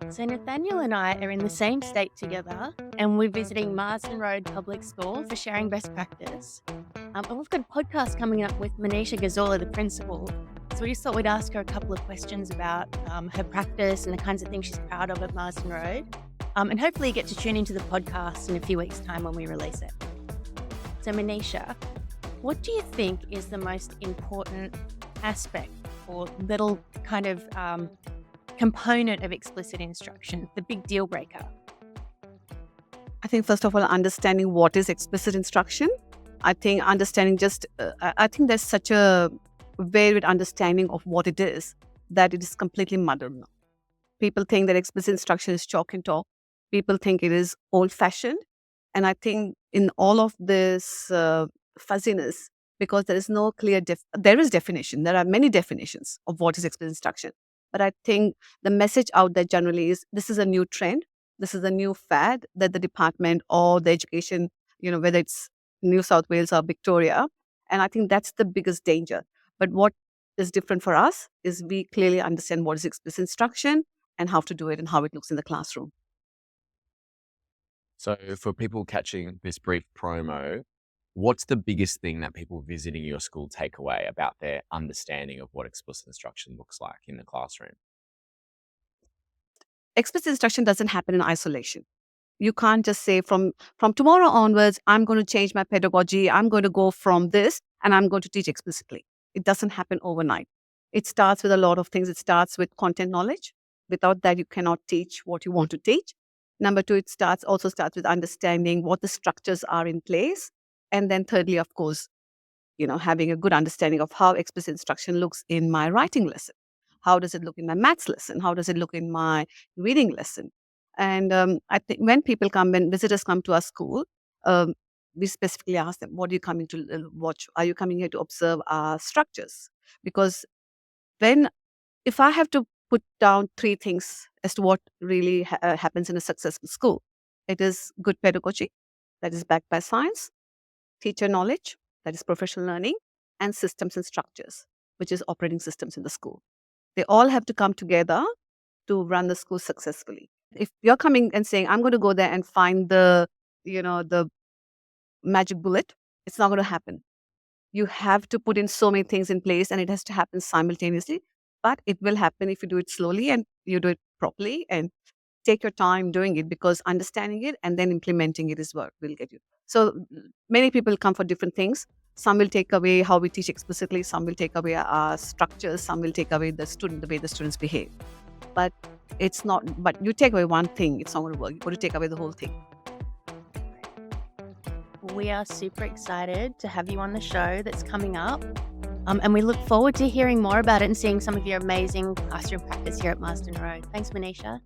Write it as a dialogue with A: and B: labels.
A: So Nathaniel and I are in the same state together, and we're visiting Marsden Road Public School for sharing best practice. And we've got a podcast coming up with Manisha Gazula, the principal. So we just thought we'd ask her a couple of questions about her practice and the kinds of things she's proud of at Marsden Road. And hopefully you get to tune into the podcast in a few weeks' time when we release it. So Manisha, what do you think is the most important aspect or little kind of component of explicit instruction, the big deal breaker?
B: I think, first of all, understanding what is explicit instruction. I think understanding I think there's such a varied understanding of what it is that it is completely muddled now. People think that explicit instruction is chalk and talk. People think it is old-fashioned. And I think in all of this fuzziness, because there is no clear, there is definition. There are many definitions of what is explicit instruction. But I think the message out there generally is this is a new trend. This is a new fad that the department or the education, whether it's New South Wales or Victoria. And I think that's the biggest danger. But what is different for us is we clearly understand what is explicit instruction and how to do it and how it looks in the classroom.
C: So for people catching this brief promo, what's the biggest thing that people visiting your school take away about their understanding of what explicit instruction looks like in the classroom?
B: Explicit instruction doesn't happen in isolation. You can't just say from tomorrow onwards, I'm going to change my pedagogy. I'm going to go from this and I'm going to teach explicitly. It doesn't happen overnight. It starts with a lot of things. It starts with content knowledge. Without that, you cannot teach what you want to teach. Number two, it also starts with understanding what the structures are in place. And then thirdly, of course, having a good understanding of how explicit instruction looks in my writing lesson. How does it look in my maths lesson? How does it look in my reading lesson? And I think when visitors come to our school, we specifically ask them, what are you coming to watch? Are you coming here to observe our structures? Because if I have to put down three things as to what really happens in a successful school, it is good pedagogy that is backed by science, teacher knowledge, that is professional learning, and systems and structures, which is operating systems in the school. They all have to come together to run the school successfully. If you're coming and saying, I'm going to go there and find the magic bullet, it's not going to happen. You have to put in so many things in place and it has to happen simultaneously, but it will happen if you do it slowly and you do it properly and take your time doing it, because understanding it and then implementing it is what will get you. So many people come for different things. Some will take away how we teach explicitly. Some will take away our structures. Some will take away the way the students behave. But it's not. But you take away one thing, it's not going to work. You've got to take away the whole thing.
A: We are super excited to have you on the show that's coming up. And we look forward to hearing more about it and seeing some of your amazing classroom practice here at Marsden Road. Thanks, Manisha.